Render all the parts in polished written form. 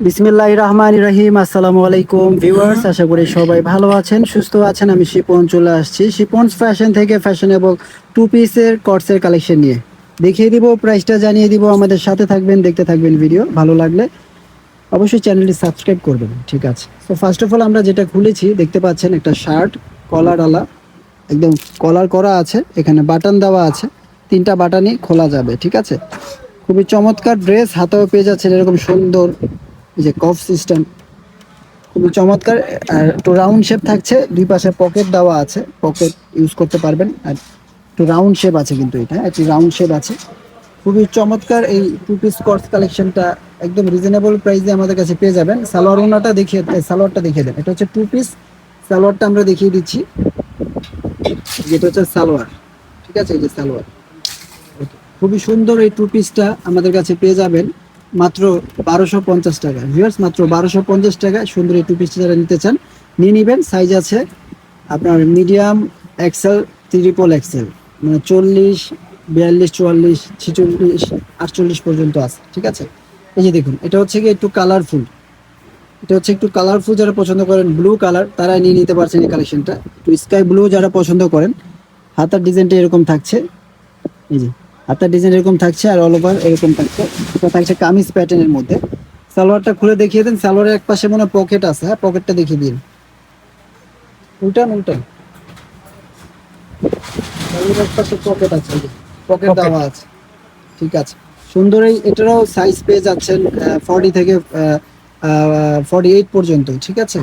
বিসমিল্লাহির রহমানির রহিম। আসসালামু আলাইকুম ভিউয়ার্স, আশা করি সবাই ভালো আছেন, সুস্থ আছেন। আমি শিপন চলে আসছি শিপনস ফ্যাশন থেকে ফ্যাশনেবল টু পিসের কটসের কালেকশন নিয়ে। দেখিয়ে দিব, প্রাইসটা জানিয়ে দিব। আমাদের সাথে থাকবেন, দেখতে থাকবেন ভিডিও। ভালো লাগলে অবশ্যই চ্যানেলটি সাবস্ক্রাইব করবেন। ঠিক আছে, তো ফার্স্ট অফ অল আমরা যেটা খুলেছি দেখতে পাচ্ছেন একটা শার্ট, কলারওয়ালা, একদম কলার করা আছে, এখানে বাটন দেওয়া আছে, তিনটা বাটনই খোলা যাবে। ঠিক আছে, খুবই চমৎকার ড্রেস। হাতেও পেয়ে যাচ্ছেন এরকম সুন্দর এই যে কফ সিস্টেম, খুবই চমৎকার। আর একটু রাউন্ড শেপ থাকছে, দুই পাশে পকেট দেওয়া আছে, পকেট ইউজ করতে পারবেন। আর একটু রাউন্ড শেপ আছে, কিন্তু এটা একটু রাউন্ড শেপ আছে। খুবই চমৎকার এই টু পিস কটস কালেকশনটা, একদম রিজনেবল প্রাইসে আমাদের কাছে পেয়ে যাবেন। সালোয়ার ওনাটা দেখিয়ে, সালোয়ারটা দেখিয়ে দেন। এটা হচ্ছে টু পিস, সালোয়ারটা আমরা দেখিয়ে দিচ্ছি। যেটা হচ্ছে সালোয়ার, ঠিক আছে, এই যে সালোয়ার। খুবই সুন্দর এই টু পিসটা আমাদের কাছে পেয়ে যাবেন মাত্র 1250 টাকা। ভিউয়ার্স, মাত্র 1250 টাকায় সুন্দর এই টু পিসটা যারা নিতে চান নিয়ে নেবেন। সাইজ আছে আপনার মিডিয়াম, এক্সেল, ট্রিপল এক্সেল, মানে 40, 42, 44, 46, 48 পর্যন্ত আছে। ঠিক আছে, এই যে দেখুন, এটা হচ্ছে কি একটু কালারফুল, এটা হচ্ছে একটু কালারফুল। যারা পছন্দ করেন ব্লু কালার, তারা নিয়ে নিতে পারছেন এই কালেকশনটা। একটু স্কাই ব্লু যারা পছন্দ করেন, হাতার ডিজাইনটা এরকম থাকছে, এই যে হাতার ডিজাইন এরকম থাকছে, আর অল ওভার এরকম থাকছে। এটা থাকছে কামিজ প্যাটার্নের মধ্যে। সালোয়ারটা খুলে দেখিয়ে দেন। সালোয়ারের এক পাশে মনে পকেট আছে, হ্যাঁ পকেটটা দেখিয়ে দিন। উল্টান উল্টান, সালোয়ারের এক পাশে পকেট আছে, পকেট দেওয়া আছে। ঠিক আছে, সুন্দর। এই এটারও সাইজ পেয়ে যাচ্ছেন 40 থেকে 48 পর্যন্ত। ঠিক আছে,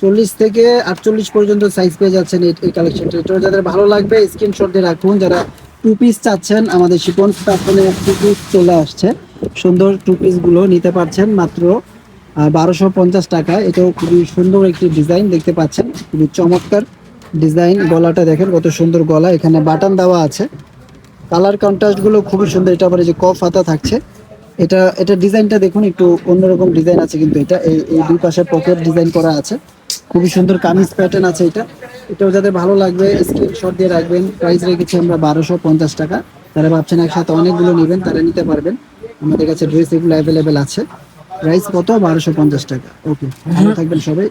40 থেকে 48 পর্যন্ত সাইজ পেয়ে যাচ্ছেন এই কালেকশনটা। এটা যাদের ভালো লাগবে স্ক্রিনশট দিয়ে রাখুন। যারা টু পিস চাচ্ছেন, আমাদের শিপন ফ্যাশনে টু পিস চলে আসছে। সুন্দর টু পিস গুলো নিতে পারছেন মাত্র 1250 টাকায়। এটাও খুবই সুন্দর একটি ডিজাইন দেখতে পাচ্ছেন, খুবই চমৎকার ডিজাইন। গলাটা দেখেন কত সুন্দর গলা, এখানে বাটন দেওয়া আছে। কালার কন্ট্রাস্ট গুলো খুবই সুন্দর। এটা আবার এই যে কফ হাতা থাকছে। এটা ডিজাইনটা দেখুন, একটু অন্যরকম ডিজাইন আছে, কিন্তু এটা এই দুই পাশে পকেট ডিজাইন করা আছে। খুবই সুন্দর কামিজ প্যাটার্ন আছে এটা। এটাও যাদের ভালো লাগবে স্ক্রিনশট দিয়ে রাখবেন। প্রাইস রেখেছি আমরা 1250 টাকা। যারা ভাবছেন একসাথে অনেকগুলো নেবেন, তারা নিতে পারবেন। আমাদের কাছে ড্রেস এগুলো অ্যাভেলেবেল আছে। প্রাইস কত? 1250 টাকা। ওকে, ভালো থাকবেন সবাই।